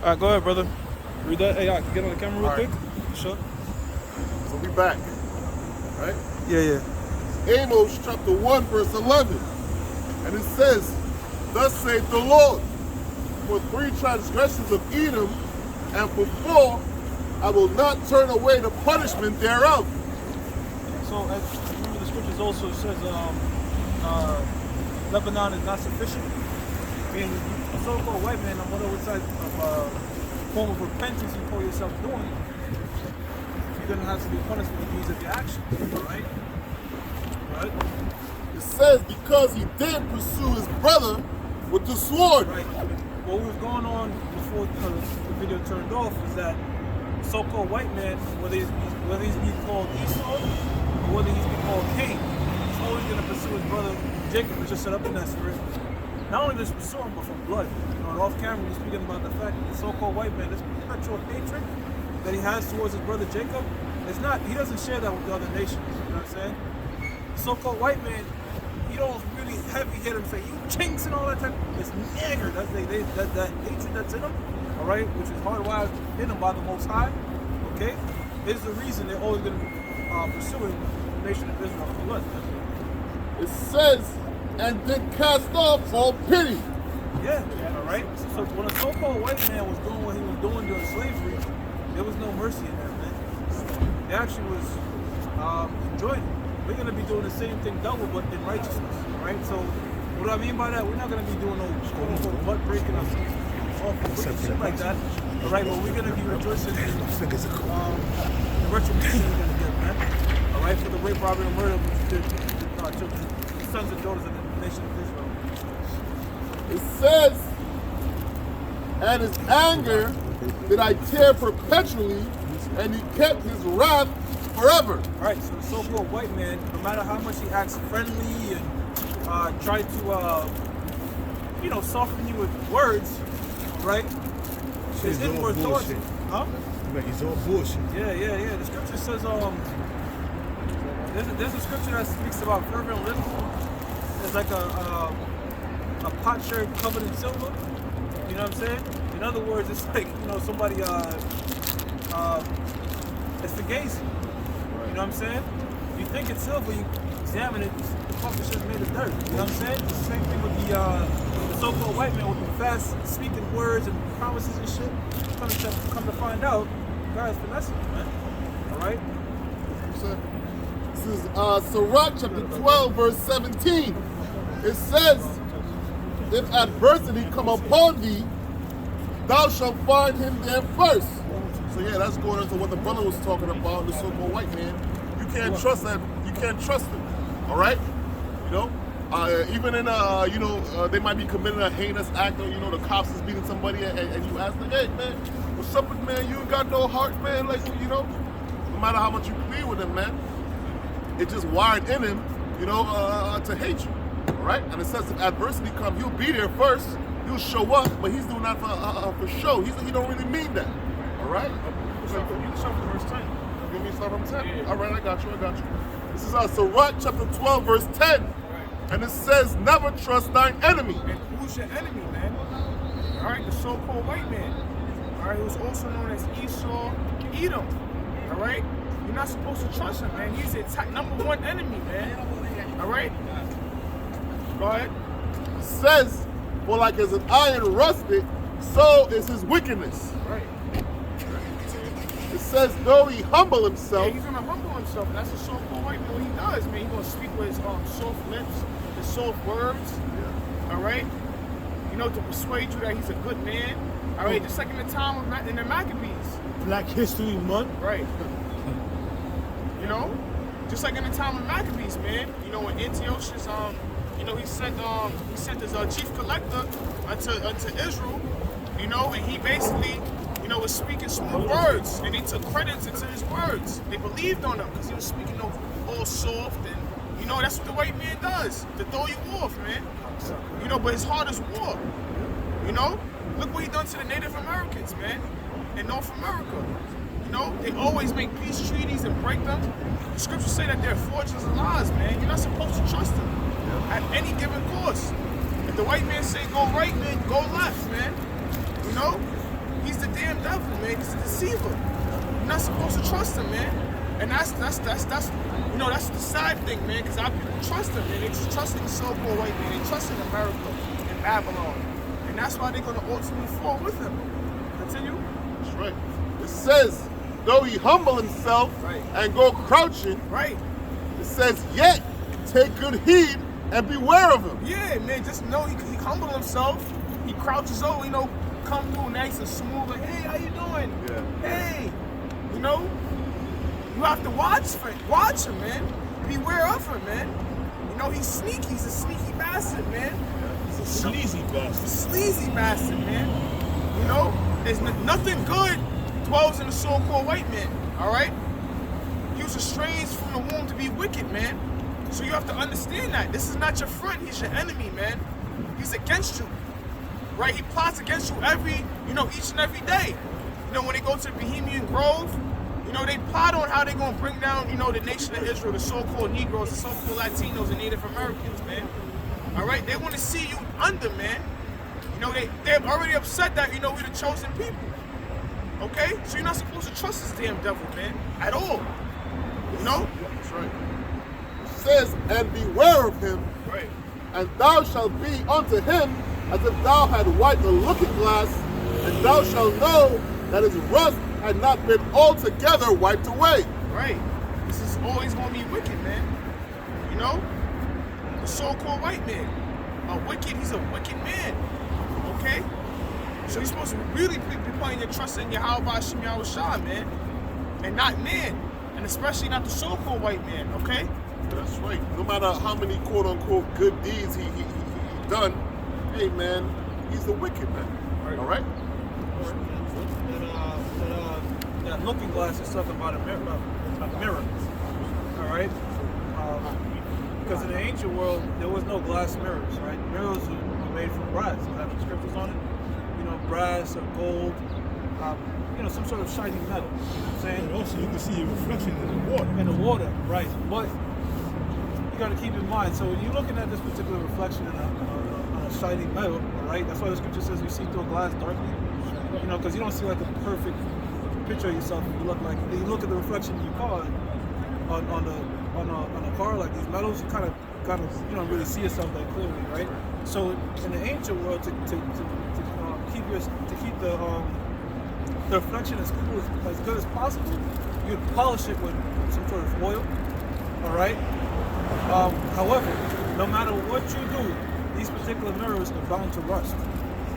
All right, go ahead, brother. Read that. Hey, I can get on the camera real quick. Sure. So we back, right? Yeah. Amos chapter 1 verse 11. And it says, thus saith the Lord, for 3 transgressions of Edom, and for 4, I will not turn away the punishment thereof. So, remember the scriptures also says Lebanon is not sufficient. Being a so-called white man, on whatever type of form of repentance you call yourself doing, you're going to have to be punished for the deeds of your actions, right? Right? It says, because he did pursue his brother with the sword. Right. What was going on before the video turned off is that so-called white man, whether he's being called Esau or whether he's being called Cain, he's always going to pursue his brother Jacob, which is set up in that spirit. Not only just pursue him, but from blood. You know, and off camera, he's speaking about the fact that the so-called white man, this perpetual hatred that he has towards his brother Jacob, it's not. He doesn't share that with the other nations. You know what I'm saying? The so-called white man, he don't really heavy hit him, say you chinks and all that type. It's nigger. That's that hatred that's in him. All right, which is hardwired in them by the Most High. Okay, is the reason they're always going to be pursuing the nation of Israel for blood. It says, and did cast off all pity. Yeah, all right. So when a so-called white man was doing what he was doing during slavery, there was no mercy in that, man. They actually was enjoying it. We're going to be doing the same thing double, but in righteousness, all right? So what do I mean by that? We're not going to be doing no quote-unquote butt breaking or shit like that, all right? But we're going to be rejoicing in the retribution we're going to get, man. All right, for the rape, robbery, and murder which did children, sons and daughters of the nation of Israel. It says, and his anger did I tear perpetually, and he kept his wrath forever. All right, so the so-called white man, no matter how much he acts friendly and try to, soften you with words, right? His inward thoughts. Huh? He's all bullshit. Yeah. The scripture says, there's a scripture that speaks about fervent living. It's like a potsherd covered in silver. You know what I'm saying? In other words, it's like, somebody, it's the gaze. You know what I'm saying? You think it's silver, you examine it, the fucking shit's made of dirt. You know what I'm saying? It's the same thing with the so-called white man with the fast speaking words and promises and shit. Come to find out, guys finessing you, man. All right? This is Sirach chapter 12, verse 17. It says, if adversity come upon thee, thou shalt find him there first. So yeah, that's going into what the brother was talking about, the so-called white man. You can't trust that. You can't trust him. All right? Even in they might be committing a heinous act, or the cops is beating somebody, and you ask them, hey man, what's up with man? You ain't got no heart, man. Like no matter how much you plead with him, man, it just wired in him, to hate you. All right? And it says if adversity comes, he'll be there first. He'll show up, but he's doing that for show. He don't really mean that. All right? You can start from verse 10. You want me to start from 10? Yeah. All right, I got you. This is Sirach chapter 12, verse 10. Right. And it says, never trust thine enemy. And who's your enemy, man? All right, the so-called white man. All right, who's also known as Esau, Edom. All right? You're not supposed to trust him, man. He's your number one enemy, man. All right? Go ahead. It says, for like as an iron rusted, so is his wickedness. Right. It says, though he humble himself. Yeah, he's gonna humble himself. That's the so-called white man. What he does, man. He's gonna speak with his soft lips, his soft words. Yeah. All right. To persuade you that he's a good man. All right. Just like in the time in the Maccabees. Black History Month. Right. Just like in the time of Maccabees, man. When Antiochus, he sent his chief collector unto Israel. And he basically. Was speaking smooth words, and they took credit into his words. They believed on him because he was speaking all soft, and that's what the white man does, to throw you off, man. But his heart is war. Look what he done to the Native Americans, man, in North America. They always make peace treaties and break them. The scriptures say that they're fortunes and lies, man. You're not supposed to trust them at any given cost. If the white man say go right, man, go left, man. damn devil, man. He's a deceiver. You're not supposed to trust him, man. And that's you know, that's the sad thing, man, because our people trust him, man. They just trust in the so-called white man. They trust in America and Babylon. And that's why they're going to ultimately fall with him. Continue. That's right. It says, though he humble himself Right. and go crouching, Right. it says, yet take good heed and beware of him. Yeah, man, just know he humble himself. He crouches over, you know, come through nice and smooth, like, hey, how you doing? Yeah. Hey, you know, you have to watch him, man. Beware of him, man. You know, he's sneaky. He's a sneaky bastard, man. He's a sleazy bastard. Sleazy bastard, man. You know, there's nothing good dwells in the so-called white man, all right? He was estranged from the womb to be wicked, man. So you have to understand that. This is not your friend. He's your enemy, man. He's against you, right? He plots against you each and every day. You know, when they go to the Bohemian Grove, you know, they plot on how they're going to bring down, you know, the nation of Israel, the so-called Negroes, the so-called Latinos, and Native Americans, man. All right? They want to see you under, man. You know, they're already upset that, you know, we're the chosen people. Okay? So you're not supposed to trust this damn devil, man, at all. You know? That's right. It says, and beware of him, Right. and thou shalt be unto him as if thou had wiped a looking glass, and thou shalt know that his rust had not been altogether wiped away. Right. This is always going to be wicked, man. You know? The so-called white man. He's a wicked man. Okay? So you're supposed to really be putting your trust in Yahweh Hashem Yahweh Shah, man. And not man. And especially not the so-called white man, okay? That's right. No matter how many quote-unquote good deeds he done, hey man, he's the wicked man. All right? That looking glass is talking about a mirror. All right? Because in the ancient world, there was no glass mirrors, right? Mirrors were made from brass. Does that have scriptures on it? You know, brass or gold, you know, some sort of shiny metal. You know what I'm saying? And also, you can see your reflection in the water. In the water, right. But you got to keep in mind, so when you're looking at this particular reflection on a shiny metal, right? That's why the scripture says we see through a glass darkly. You know, because you don't see like a perfect picture of yourself. You look at the reflection in your car on a car like these metals. You kind of you don't really see yourself that clearly, right? So in the ancient world, to keep the reflection as good as possible, you'd polish it with some sort of oil. All right. However, no matter what you do, these particular mirrors are bound to rust.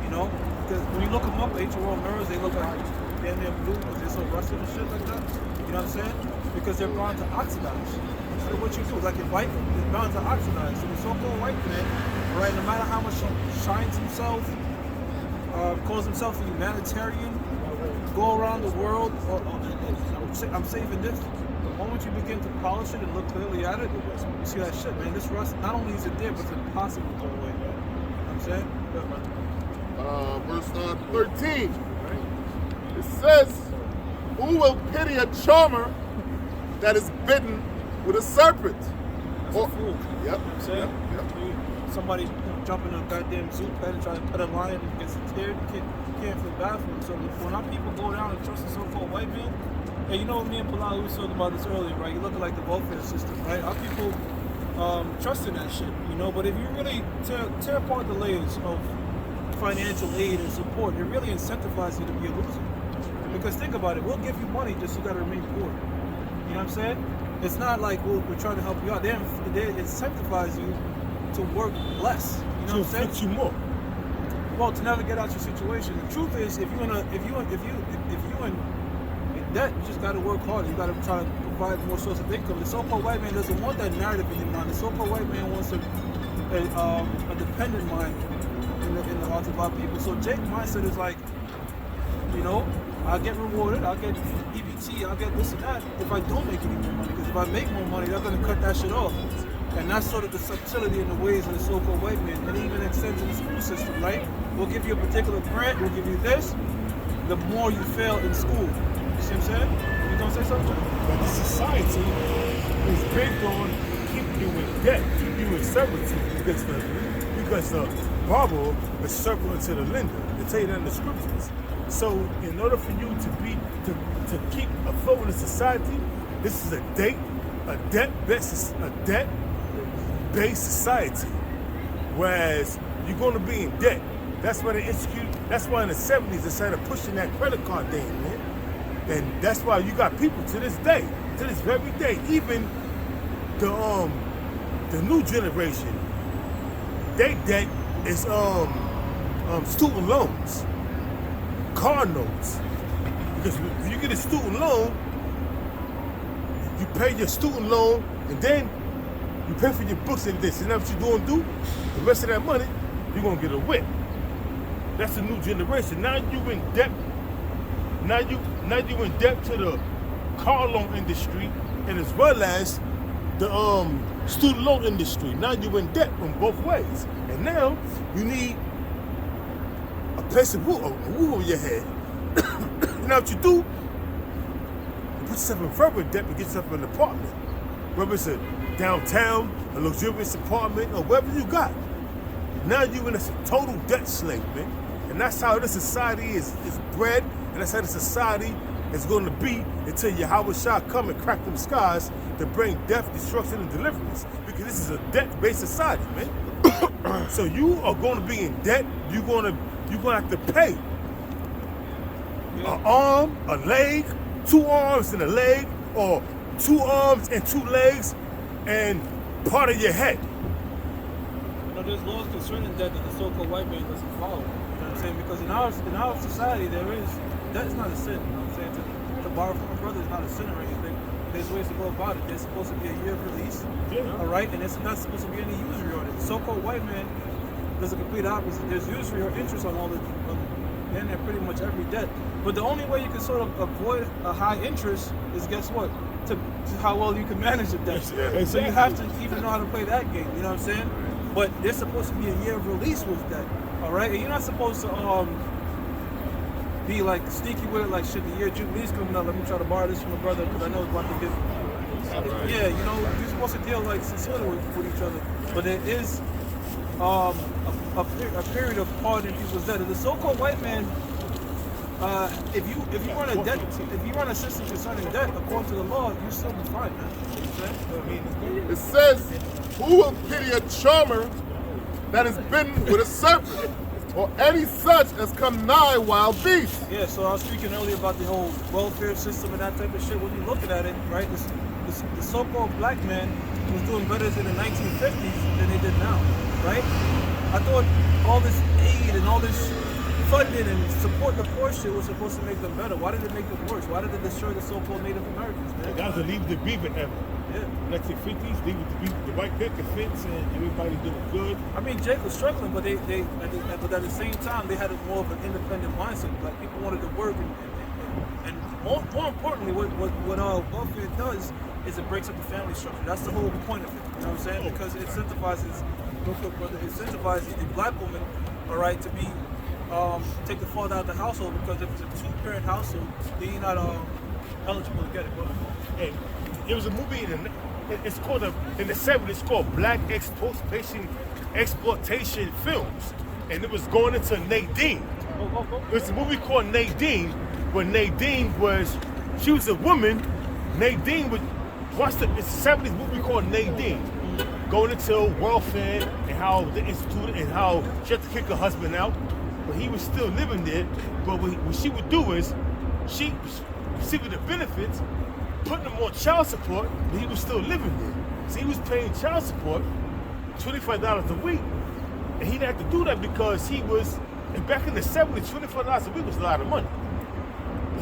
You know, because when you look them up, ancient world mirrors, they look like damn near blue because they're so rusted and shit like that. You know what I'm saying? Because they're bound to oxidize. So what you do, like a bike, is bound to oxidize. So the so-called white man, right, no matter how much he shines himself, calls himself a humanitarian, go around the world, I'm saving this. The moment you begin to polish it and look clearly at it, you see that shit, man. This rust, not only is it there, but it's impossible to go away, man. You know what I'm saying? Verse 13. It says, who will pity a charmer that is bitten with a serpent? That's a fool. Yep. You know what I'm saying? Yep. Somebody jump in a goddamn zoo pen and try to pet a lion and gets teared. You can't feel bad for him. So when our people go down and trust the so-called white man, hey, you know, me and Bilal, we were talking about this earlier, right? You're looking like the welfare system, right? Our people trust in that shit, you know? But if you really tear apart the layers of financial aid and support, it really incentivizes you to be a loser. Because think about it, we'll give you money just so you gotta remain poor. You know what I'm saying? It's not like we're trying to help you out. They incentivize you to work less. You know what I'm saying? To afflict you more. Well, to never get out your situation. The truth is, if you in debt, you just got to work harder. You got to try to provide more source of income. The so-called white man doesn't want that narrative in your mind. The so-called white man wants a dependent mind in the hearts of our people. So Jake's mindset is like, you know, I'll get rewarded, I'll get EBT, I'll get this and that if I don't make any more money. Because if I make more money, they're going to cut that shit off. And that's sort of the subtlety in the ways of the so-called white man. And it even extends to the school system, right? We'll give you a particular grant, we'll give you this, the more you fail in school. You see what I'm saying? You gonna say something? But the society is based on keeping you in debt, keeping you in servitude, because the borrower is servant to the lender. They tell you that in the scriptures. So in order for you to keep afloat in a society, this is a debt-based society. Whereas you're going to be in debt. That's why that's why in the 70s they started pushing that credit card thing, man. And that's why you got people to this day, to this very day, even the new generation, they debt is student loans, car notes. Because if you get a student loan, you pay your student loan and then you pay for your books and this. And that's what you're going to do. The rest of that money, you're going to get a whip. That's the new generation. Now you in debt. Now you in debt to the car loan industry and as well as the student loan industry. Now you in debt in both ways. And now you need a place to roof over your head. You know what you do? You put yourself in further debt and get yourself an apartment. Whether it's a downtown, a luxurious apartment, or whatever you got. Now you're in a total debt slave, man. And that's how this society is bred, and that's how the society is going to be until Yahweh Shah come and crack them skies to bring death, destruction, and deliverance. Because this is a debt-based society, man. So you are going to be in debt. You're going to have to pay an arm, a leg, 2 arms and a leg, or 2 arms and 2 legs, and part of your head. You know, there's laws concerning that the so-called white man doesn't follow. You know what I'm saying? Because in our society, that's not a sin. You know what I'm saying? To borrow from a brother is not a sin or anything. There's ways to go about it. There's supposed to be a year of release, all right? And it's not supposed to be any usury on it. The so-called white man does the complete opposite. There's usury or interest on all the, and pretty much every debt. But the only way you can sort of avoid a high interest is, guess what? To how well you can manage the debt. Exactly. So you have to even know how to play that game. You know what I'm saying? But there's supposed to be a year of release with that, all right? And you're not supposed to be like sneaky with it, like shit. The year of Jubilee's coming up. Let me try to borrow this from a brother because I know it's about to get. Yeah, you know, you're supposed to deal like sincerely with each other. But there is a period of pardoning people's debt. The so-called white man, if you run a debt, if you run a system concerning debt according to the law, you still be fine, man. It says, who will pity a charmer that is bitten with a serpent, or any such as come nigh wild beasts? Yeah, so I was speaking earlier about the whole welfare system and that type of shit. When you're looking at it, right, the so-called black man was doing better in the 1950s than they did now, right? I thought all this aid and all this funding and support the poor shit was supposed to make them better. Why did it make them worse? Why did it destroy the so-called Native Americans, man? Guys are leaving the beaver era. Yeah. 1950s, leaving the white picket fence and everybody doing good. I mean, Jake was struggling, but but at the same time, they had more of an independent mindset. Like people wanted to work, and more importantly, what welfare does is it breaks up the family structure. That's the whole point of it. You know what I'm saying? Because it incentivizes the black woman, all right, to be take the father out of the household. Because if it's a 2-parent household, then you're not eligible to get it. Hey, there was a movie it's called in the 70s. It's called Black Exploitation Films, and it was going into Nadine. It's a movie called Nadine, where Nadine she was a woman. Nadine would watch it's a 70s movie called Nadine, going into welfare and how the institute and how she had to kick her husband out, but he was still living there. But what she would do is she received the benefits, putting him on child support, but he was still living there. So he was paying child support, $25 a week, and he didn't have to do that because and back in the 70s, $25 a week was a lot of money.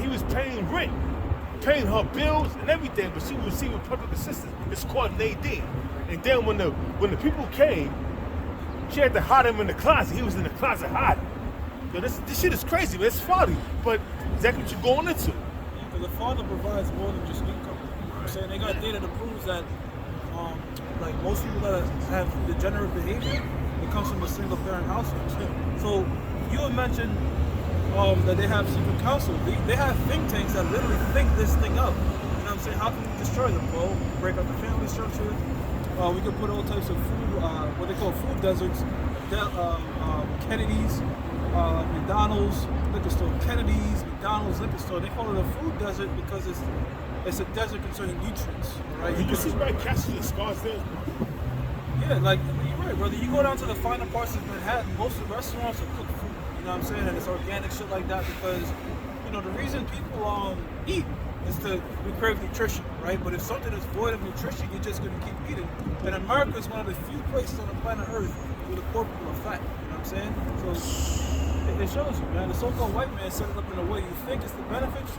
He was paying rent, paying her bills and everything, but she was receiving public assistance. It's called Nadine. And then when the people came, she had to hide him in the closet. He was in the closet hiding. Yo, this shit is crazy, man. It's funny, but exactly what you're going into. The father provides more than just income. You know what I'm saying? They got data that proves that like most people that have degenerate behavior, it comes from a single parent household. So you had mentioned that they have secret counsel. They have think tanks that literally think this thing up. You know what I'm saying? How can we destroy them? Well, break up the family structure. We could put all types of food, what they call food deserts, Kennedys, McDonald's liquor store, Kennedy's, McDonald's liquor store. They call it a food desert because it's a desert concerning nutrients, right? Did you see White Castle and Scarsdale? Yeah, like you're right, brother. You go down to the finer parts of Manhattan, most of the restaurants are cooked food. You know what I'm saying? And it's organic shit like that because, you know, the reason people eat is to we crave nutrition, right? But if something is void of nutrition, you're just gonna keep eating. And America is one of the few places on the planet Earth with a corpulent fat. You know what I'm saying? So it shows you, man. The so-called white man set it up in a way you think it's the benefits.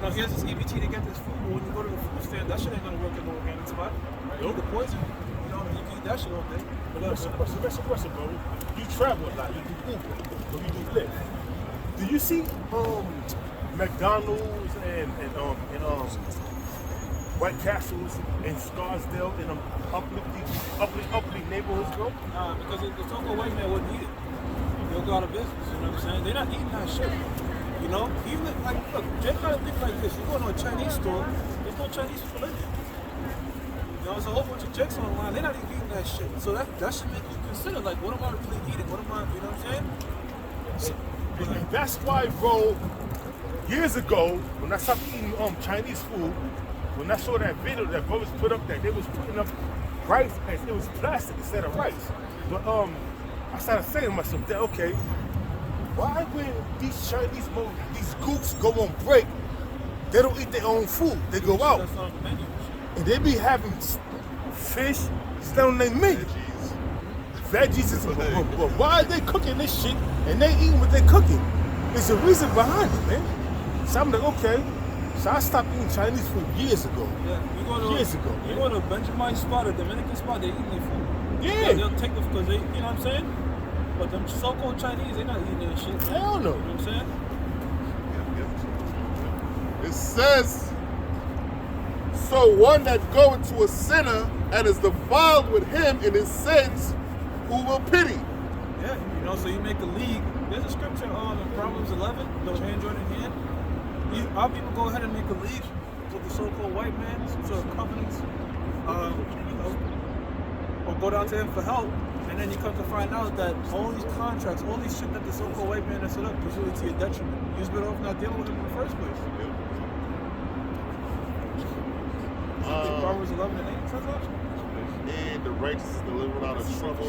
Now here's this EBT to get this food, but when you go to the food stand, that shit ain't gonna work in the organic spot. Right? You eat the poison. You know, you can eat that shit all day. But that's a question, bro. You travel a lot. You do Uber, or you do Lyft. Do you see McDonald's and White Castles in Scarsdale in uplifting neighborhoods, bro? Nah, because the so-called white man wouldn't eat it. They'll go out of business. You know what I'm saying? They're not eating that shit. You know, even if, like, look, Jay kind of think like this. You go to a Chinese store, there's no Chinese food in there. You know, there's a whole bunch of Jakes online. They're not even eating that shit. So that should make you consider, like, what am I really eating? What am I, you know what I'm saying? And that's why, bro, years ago, when I stopped eating Chinese food, when I saw that video that brothers put up that they was putting up rice as it was plastic instead of rice. But I started saying to myself that, okay, why when these Chinese these gooks go on break, they don't eat their own food. They go out. That's on the menu. And they be having fish, it's not on their menu. Veggies is but why are they cooking this shit and they eating what they're cooking? There's a reason behind it, man. So I'm like, okay. So I stopped eating Chinese food years ago. Yeah, years ago. You go to a Benjamin spot, a Dominican spot, they eating their food. Yeah. They'll take them because they, you know what I'm saying? But them so-called Chinese, they're not eating that shit. Hell no. You know what I'm saying? It says, so one that goeth to a sinner and is defiled with him in his sins, who will pity? Yeah, you know, so you make a league. There's a scripture in Proverbs 11, the hand joined in hand. Our people go ahead and make a league with the so-called white man, some sort of companies, you know, or go down to him for help, and then you come to find out that all these contracts, all these shit that the so-called white man has set up is really to your detriment. You're better off not dealing with him in the first place. Proverbs 11 and 8 says that? And the righteous is delivered out of trouble,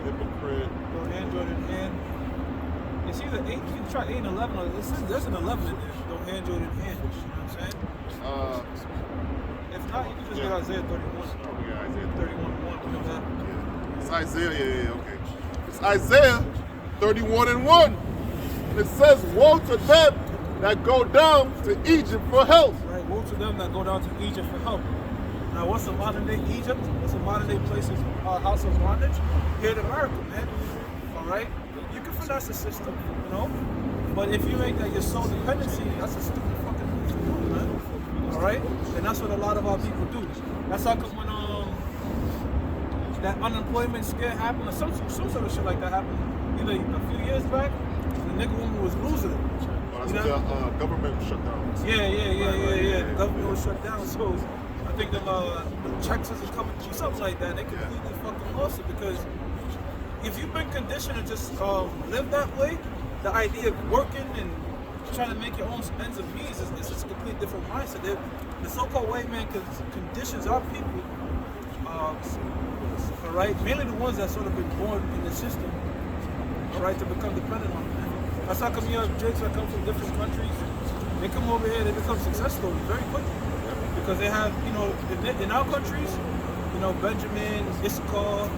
hypocrite. Go hand joined in hand. It's either 8, you can try 8 and 11, or it says there's an 11 in there. Go hand joined in hand. You know what I'm saying? If not, you can just get Isaiah 31. Yeah, Isaiah 31:1. You know that? Yeah. It's Isaiah, okay. It's Isaiah 31:1. And it says, woe to them that go down to Egypt for help. Right, woe to them that go down to Egypt for help. Now, what's a modern day Egypt? What's a modern day place of house of bondage? Here in America, man. All right? You can finesse the system, you know? But if you make that your sole dependency, that's a stupid fucking thing to do, man. All right? And that's what a lot of our people do. That's how come when that unemployment scare happened, or some sort of shit like that happened, either a few years back, the nigga woman was losing it. Well, that's the government shut down. Yeah. The government was shut down, so I think the checks is coming through, something like that. They completely fucking lost it because if you've been conditioned to just live that way, the idea of working and trying to make your own ends and means is a completely different mindset. The so-called white man conditions our people, all right, mainly the ones that sort of been born in the system, all right, to become dependent on it. That's how come you have Jakes that come from different countries. They come over here, they become success stories very quickly because they have, you know, in our countries, you know, Benjamin, Issachar,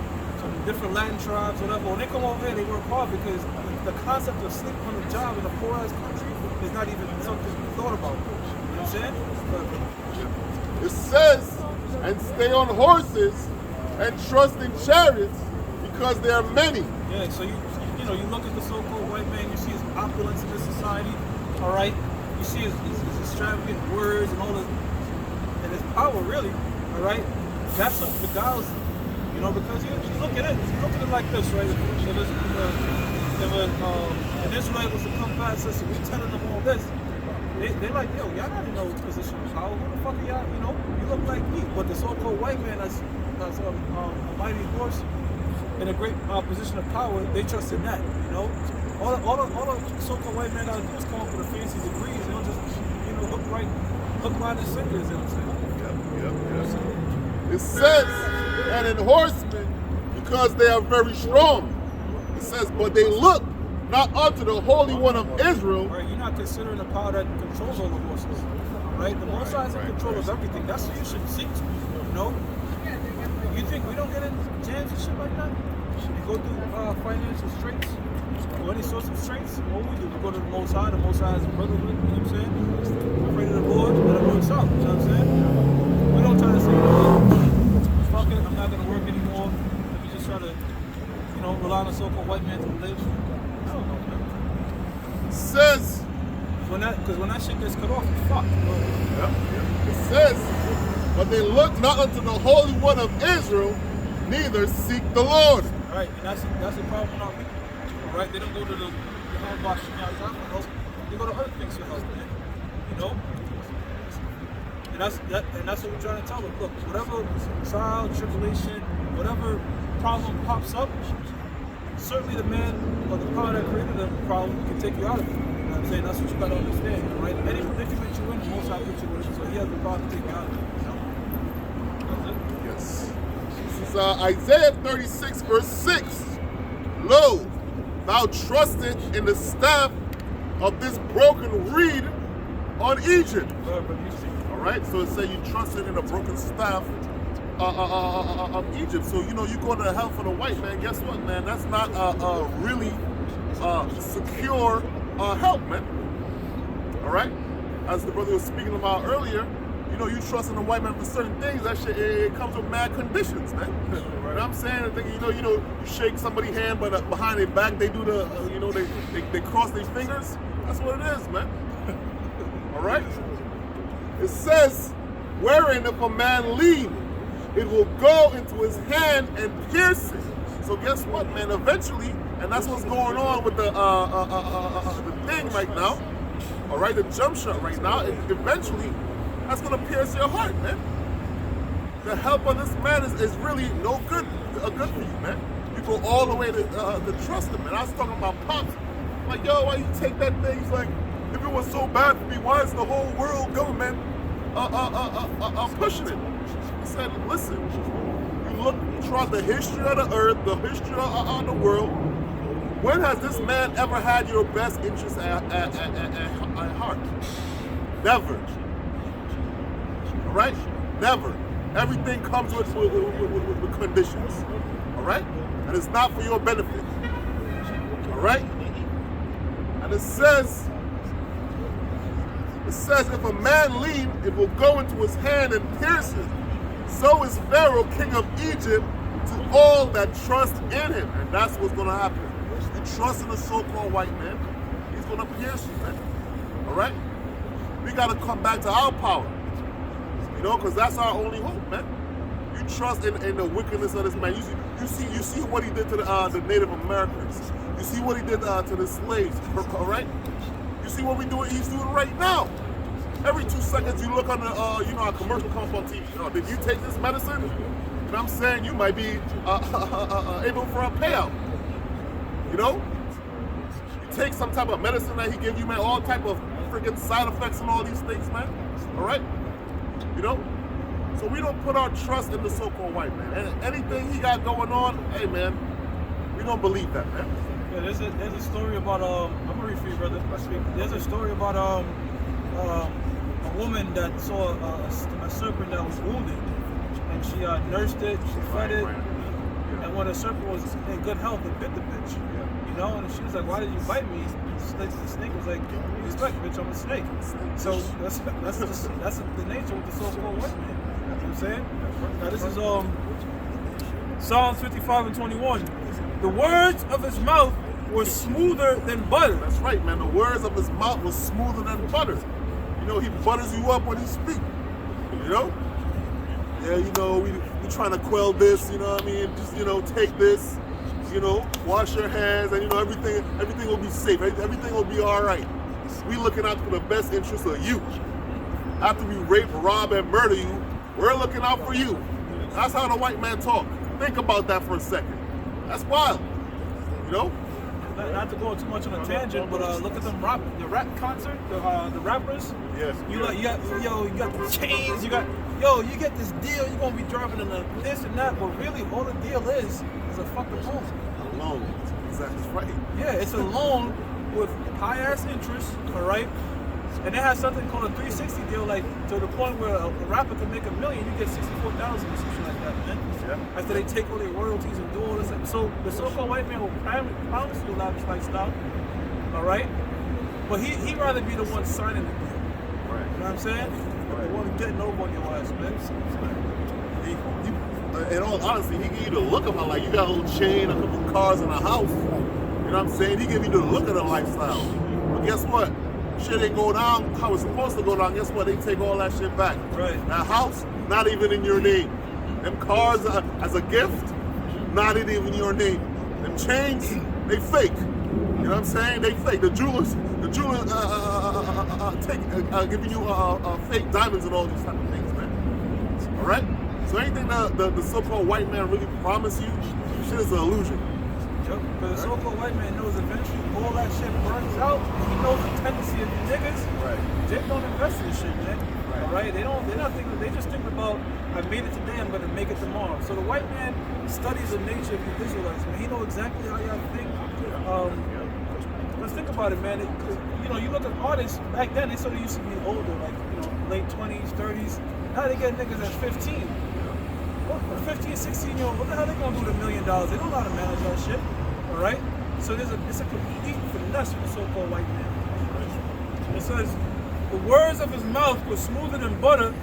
some different Latin tribes, whatever. When they come over here, they work hard because the concept of sleeping on the job in a poor-ass country is not even something thought about. You know what I'm saying? It says, and stay on horses and trust in chariots because there are many. Yeah, so you know, you look at the so-called white man, you see his opulence in this society, all right? You see his extravagant words and all this, and his power, really, all right? That's what beguiles him, you know, because you look at it like this, right? If an Israelite was to come past us and we telling them all this, they like, yo, y'all not in no position of power. Who the fuck are y'all, you know? You look like me. But the so-called white man that's a mighty horse in a great position of power, they trust in that, you know? all the so-called white men gotta do is come up with a fancy degrees. They don't just, hook, line, and sinker. You know what I'm saying? It says, and in horsemen, because they are very strong. It says, but they look not unto the Holy One of Israel. Right, you're not considering the power that controls all the horses. Right? The Most High is in control of everything. That's what you should seek to. You think we don't get in jams and shit like that? We go through financial straits or any sorts of straits? What we do? We go to the Most High. The Most High is brotherhood. You know what I'm saying? We pray to the Lord and it works out. You know what I'm saying? We don't try to say, fuck it, I'm not going to work anymore. Let me just try to, rely on a so-called white man to live. I don't know, man. It says, because when that shit gets cut off, you're fucked. It says, but they look not unto the Holy One of Israel, neither seek the Lord. Right, and that's the problem with our people. Right, they don't go to the Wash for help. They go to other things for help, man. And that's what we're trying to tell them. Look, whatever trial, tribulation, whatever problem pops up, certainly the man or the power that created the problem can take you out of it. You know what I'm saying? That's what you gotta understand, right? Any predicament you're in, the Most High put you in, so he has the power to take you out of it. Yes. This is Isaiah 36, verse 6. Lo, thou trustest in the staff of this broken reed on Egypt. All right, so it says you trusted in a broken staff of Egypt. So, you go to hell for the white man. Guess what, man? That's not really secure help, man. All right? As the brother was speaking about earlier, you trust in the white man for certain things. That shit, it comes with mad conditions, man. You know what I'm saying? You shake somebody's hand, but behind their back they do the, they cross their fingers. That's what it is, man. All right? It says, wherein if a man lean, it will go into his hand and pierce it. So guess what, man? Eventually, and that's what's going on with the thing right now. All right, the jump shot right now. Eventually, that's gonna pierce your heart, man. The help of this man is really no good for you, man. You go all the way to trust him, man. I was talking about Pops. Like, yo, why you take that thing? He's like, if it was so bad for me, why is the whole world government pushing it? I said, listen, you look throughout the history of the earth, the history of the world. When has this man ever had your best interest at heart? Never. All right? Never. Everything comes with conditions. All right? And it's not for your benefit. All right? And it says, if a man lean, it will go into his hand and pierce it. So is Pharaoh, king of Egypt, to all that trust in him. And that's what's going to happen. You trust in the so-called white man, he's going to pierce you, man. All right? We got to come back to our power. Because that's our only hope, man. You trust in the wickedness of this man. You see what he did to the Native Americans. You see what he did to the slaves, all right? You see what he's doing right now. Every 2 seconds you look on the, a commercial comes on TV. Did you take this medicine? You know what I'm saying? You might be able for a payout. You take some type of medicine that he gave you, man, all type of freaking side effects and all these things, man. All right? So we don't put our trust in the so-called white man. And anything he got going on, hey, man, we don't believe that, man. Yeah, there's a story about I'm gonna read for you, brother. There's a story about a woman that saw a serpent that was wounded, and she nursed it, she fed it, and when the serpent was in good health, it bit the bitch. And she was like, "Why did you bite me?" The snake was like, "Respect, bitch, I'm a snake." So that's the nature of the so-called white man. You know what I'm saying? Now this is Psalms 55:21. The words of his mouth were smoother than butter. That's right, man. The words of his mouth were smoother than butter. He butters you up when he speaks. Yeah, we trying to quell this, what I mean? Just, take this, wash your hands, and, everything will be safe. Everything will be all right. We looking out for the best interest of you. After we rape, rob, and murder you, we're looking out for you. That's how the white man talk. Think about that for a second. That's wild, not to go too much on a tangent, but look at the rap concert, the rappers. Yes. You got the chains, you get this deal, you're gonna be driving in this and that, but really all the deal is a fucking loan. A loan. That's right. Yeah, it's a loan with high ass interest, alright? And they have something called a 360 deal, like to the point where a rapper can make $1 million, you get 64,000 or something like that, man. Yeah. After they take all their royalties and do all this. So the so-called white man will promise you a lavish lifestyle, all right? But he'd rather be the one signing the deal. Right. You know what I'm saying? The one getting over on your ass, man. In all honesty, he give you the look of it, like you got a little chain, a couple cars, and a house. You know what I'm saying? He give you the look of the lifestyle. But guess what? Shit ain't go down how it's supposed to go down. Guess what? They take all that shit back. Right. That house, not even in your name. Them cars as a gift, not even in your name. Them chains, they fake. You know what I'm saying? They fake. The jewelers giving you fake diamonds and all these type of things, man. All right. So anything the so-called white man really promised you, shit is an illusion. Yep, because the so-called white man knows eventually all that shit burns out, and he knows the tendency of these niggas. Right. They don't invest in this shit, man. Right. All right, they're not thinking. They just think about, I made it today, I'm gonna make it tomorrow. So the white man studies the nature of the Israelites, man. He knows exactly how y'all think. Let's think about it, man. You look at artists back then. They sort of used to be older, like late 20s, 30s. Now they get niggas at 15. What, 15, 16 year old, what the hell they gonna do with $1 million? They don't know how to manage that shit. Alright? So it's a complete finesse for the so-called white man. It says, the words of his mouth were smoother than butter,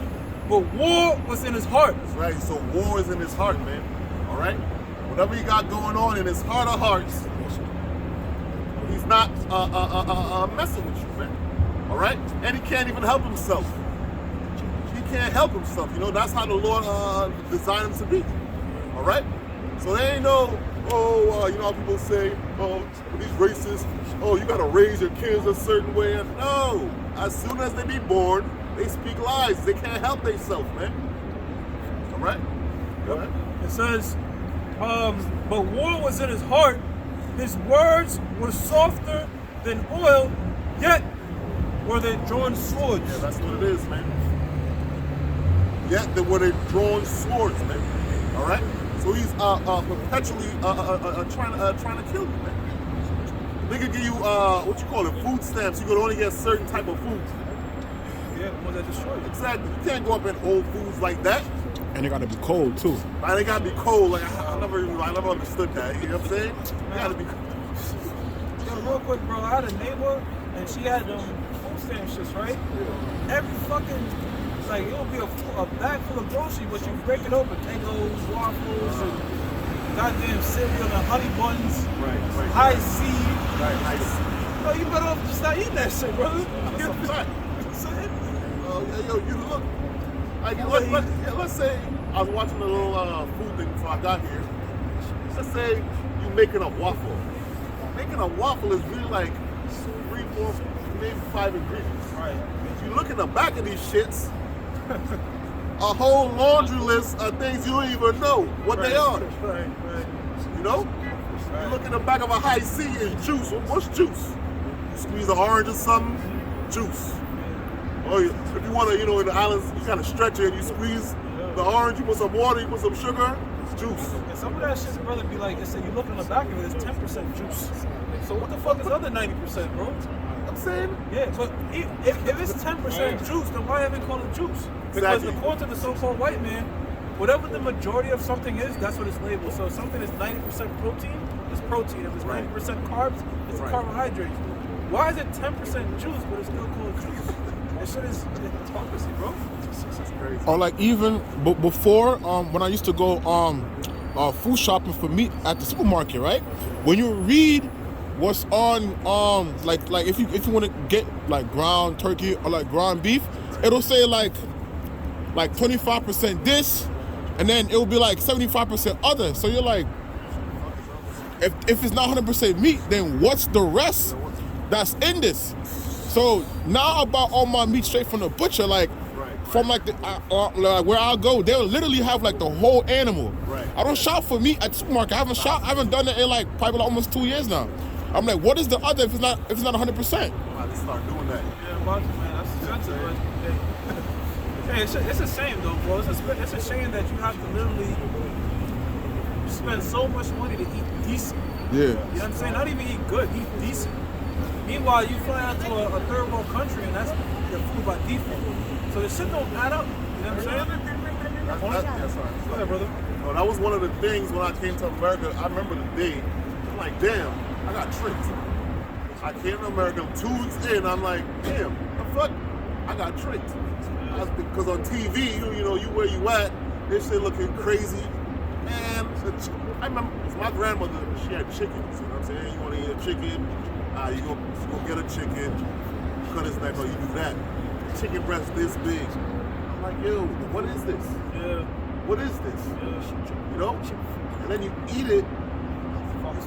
but war was in his heart. That's right. So war is in his heart, man. All right? Whatever he got going on in his heart of hearts, he's not messing with you, man. All right? And he can't even help himself. Can't help himself, that's how the Lord designed him to be. All right, so they ain't no how people say, these racists, you gotta raise your kids a certain way. No, as soon as they be born, they speak lies. They can't help themselves, man. All right. Yep. It says, but war was in his heart. His words were softer than oil, yet were they drawn swords. Yeah, that's what it is, man. Yet they were they drawn swords, man. All right. So he's perpetually trying to kill you, man. They could give you food stamps. You could only get certain type of foods. Yeah, the ones that destroy you. Exactly. You can't go up in old foods like that. And they gotta be cold too. Like, they gotta be cold. Like I never understood that. You know what I'm saying? They gotta be. Yo, real quick, bro. I had a neighbor, and she had food stamp shits, right? Yeah. Every fucking. Like, it'll be a bag full of groceries, but you break it open, Egos, waffles, and goddamn cereal and honey buns, high C. Right, high C. Yo, you better off just not eating that shit, brother. That's a fact. You look. Like, let's say I was watching a little food thing before I got here. Let's say you're making a waffle. Making a waffle is really like 3, 4, maybe 5 ingredients. Right. If you look in the back of these shits, a whole laundry list of things you don't even know what they are. Right. You know? Right. You look in the back of a high C is juice. What's juice? You squeeze an orange or something, juice. Or if you want to, in the islands, you kind of stretch it and you squeeze the orange, you put some water, you put some sugar, it's juice. And some of that shit, brother, be like, you look in the back of it, it's 10% juice. So what the fuck is the other 90%, bro? I'm saying? Yeah, but if it's 10% juice, then why haven't called it juice? Because according to the so-called white man, whatever the majority of something is, that's what it's labeled. So if something is 90% protein, it's protein. If it's 90% carbs, it's a carbohydrate. Why is it 10% juice, but it's still called juice? That shit is hypocrisy, bro. That's crazy. Or like even before, when I used to go food shopping for meat at the supermarket, right? When you read what's on like if you want to get like ground turkey or like ground beef, it'll say like 25% this, and then it will be like 75% other. So you're like, if it's not 100% meat, then what's the rest that's in this? So now I buy all my meat straight from the butcher, like from like where I'll go, they'll literally have like the whole animal. Right. I don't shop for meat at the supermarket. I haven't done it in like probably like almost 2 years now. I'm like, what is the other if it's not 100%? I just start doing that. Yeah, about you, man. That's expensive, but hey, it's a shame though, bro. It's a shame that you have to literally spend so much money to eat decent. Yeah. You know what I'm saying? Not even eat good, eat decent. Meanwhile, you fly out to a third world country and that's your food by default. So the shit don't add up. You know what I'm saying? That's right. Go ahead, brother. No, that was one of the things when I came to America. I remember the day. I'm like, damn, I got tricked. I came to America 2 weeks in. I'm like, damn, the fuck? I got tricked. Because on TV, you know, you where you at, this shit looking crazy. Man, I remember my grandmother, she had chickens. You know what I'm saying? You want to eat a chicken? You go get a chicken, cut his neck, or you do that. Chicken breast this big. I'm like, yo, what is this? Yeah. What is this? Yeah. You know? And then you eat it,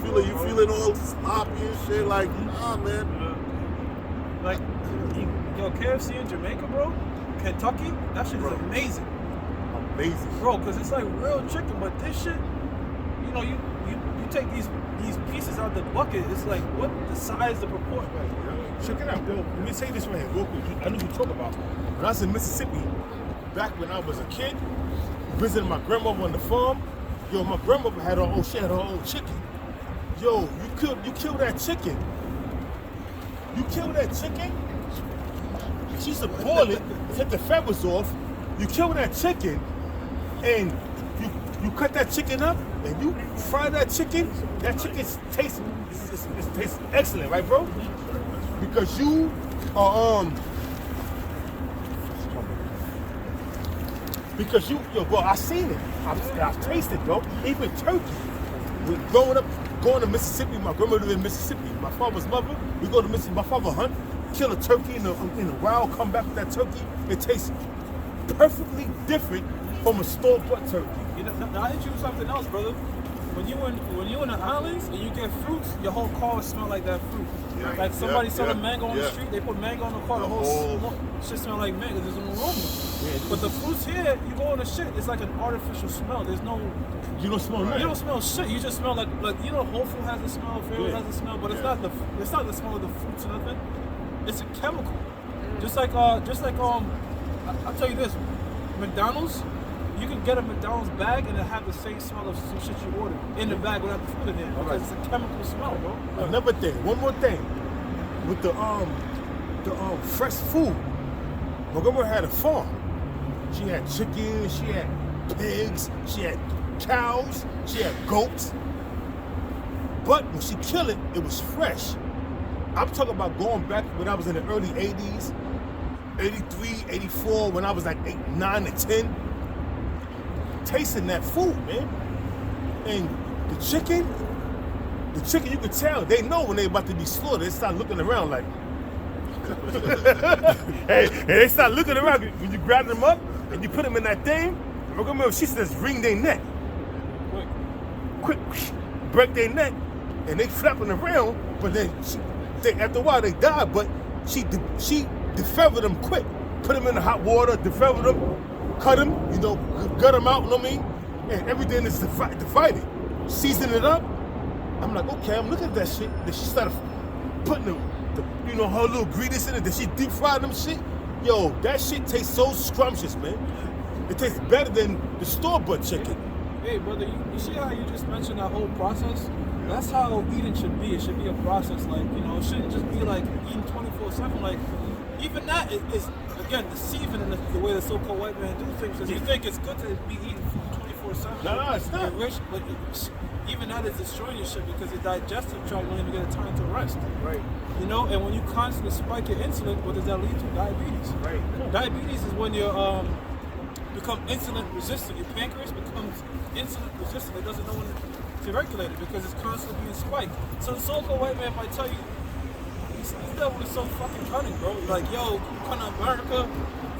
you feeling all sloppy and shit, like, nah, man. Yeah. Like, yo, KFC in Jamaica, bro, Kentucky, that shit is amazing. Amazing. Bro, because it's like real chicken, but this shit, you know, you take these pieces out the bucket, it's like, what the size, the proportion. Check it out, yo. Let me say this right here, real quick. I know you talk about. When I was in Mississippi, back when I was a kid, visiting my grandmother on the farm, yo, my grandmother had her own chicken. Yo, you kill that chicken. You kill that chicken. She used to boil it, take the feathers off. You kill that chicken, and you cut that chicken up, and you fry that chicken. That chicken tastes excellent, right, bro? Because you are because yo, bro, I seen it. I've tasted, bro. Even turkey. Going to Mississippi, my grandmother lived in Mississippi. My father's mother, we go to Mississippi. My father hunt, kill a turkey in the wild, come back with that turkey. It tastes perfectly different from a store-bought turkey. You know, now I introduce something else, brother. When you in the islands and you get fruits, your whole car smell like that fruit. Yeah, like somebody selling mango on the street, they put mango on the car, the whole shit smell like mango. There's an aroma. But the fruits here, you go on the shit, it's like an artificial smell. There's no. You don't smell nothing. You don't smell shit. You just smell like you know, Whole Food has a smell, Fairwood has a smell, but it's not the smell of the fruits or nothing. It's a chemical. Just like I'll tell you this, McDonald's. You can get a McDonald's bag and it have the same smell of some shit you ordered in the bag without the food in there because it's a chemical smell, bro. Another thing, one more thing, with the fresh food. My grandma had a farm. She had chickens, she had pigs, she had cows, she had goats. But when she killed it, it was fresh. I'm talking about going back when I was in the early 80s, 83, 84, when I was like 8, 9, and 10. Tasting that food, man. And the chicken, you could tell, they know when they about to be slaughtered. They start looking around like, hey, they start looking around. When you grab them up and you put them in that thing, remember she says wring their neck. Quick, break their neck, and they flapping around, but then after a while they die, but she defeathered them quick. Put them in the hot water, defeathered them, cut them, you know, gut them out, you know what I mean? And everything is divided. Season it up. I'm like, okay, I'm looking at that shit. Then she started putting the you know, her little ingredients in it. Then she deep fried them shit. Yo, that shit tastes so scrumptious, man. It tastes better than the store-bought chicken. Hey, brother, you see how you just mentioned that whole process? That's how eating should be. It should be a process. Like, you know, it shouldn't just be like eating 24/7. Like, even that is again, deceiving in the way the so-called white man do things. Because you think it's good to be eating food 24/7. No, it's not. You're rich, but even that is destroying your shit because your digestive tract won't even get a time to rest. Right. You know, and when you constantly spike your insulin, what does that lead to? Diabetes. Right. Diabetes is when you become insulin resistant. Your pancreas becomes insulin resistant. It doesn't know when to regulate it because it's constantly being spiked. So the so-called white man might tell you, this devil is so fucking cunning, bro. Like, yo, come to America,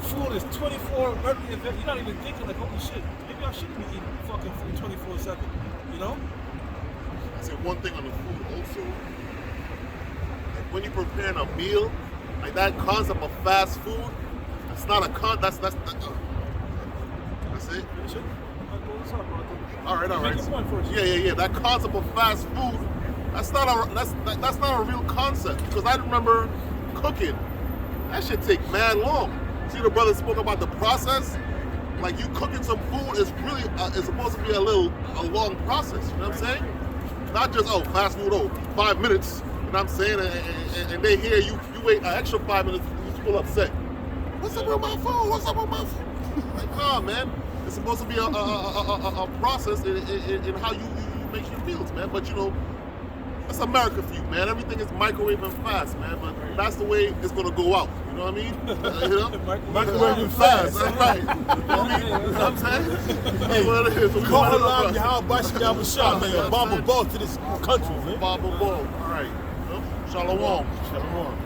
food is 24, you're not even thinking like, holy shit, maybe I shouldn't be eating fucking food 24/7, you know? I said one thing on the food also, like when you're preparing a meal, like that concept of fast food, that's not a that's it. All right. Make your point first. Yeah. That concept of fast food, That's not a real concept, because I remember cooking. That shit take mad long. See, the brother spoke about the process. Like, you cooking some food is really it's supposed to be a long process. You know what I'm saying? Not just fast food, 5 minutes. You know what I'm saying? And they hear you wait an extra 5 minutes, you feel upset. What's up with my phone? What's up with my phone? Like, nah, man. It's supposed to be a process in how you make your meals, man. But you know, that's America for you, man. Everything is microwave and fast, man. But that's the way it's gonna go out. You know what I mean? You know? Microwave and fast. That's right. You know what I mean? You know what I'm saying? That's what it is. So Call alarm your how about you shot, man. Bob a ball to this country, man. Bob a ball. All right. Shalom. Shalom.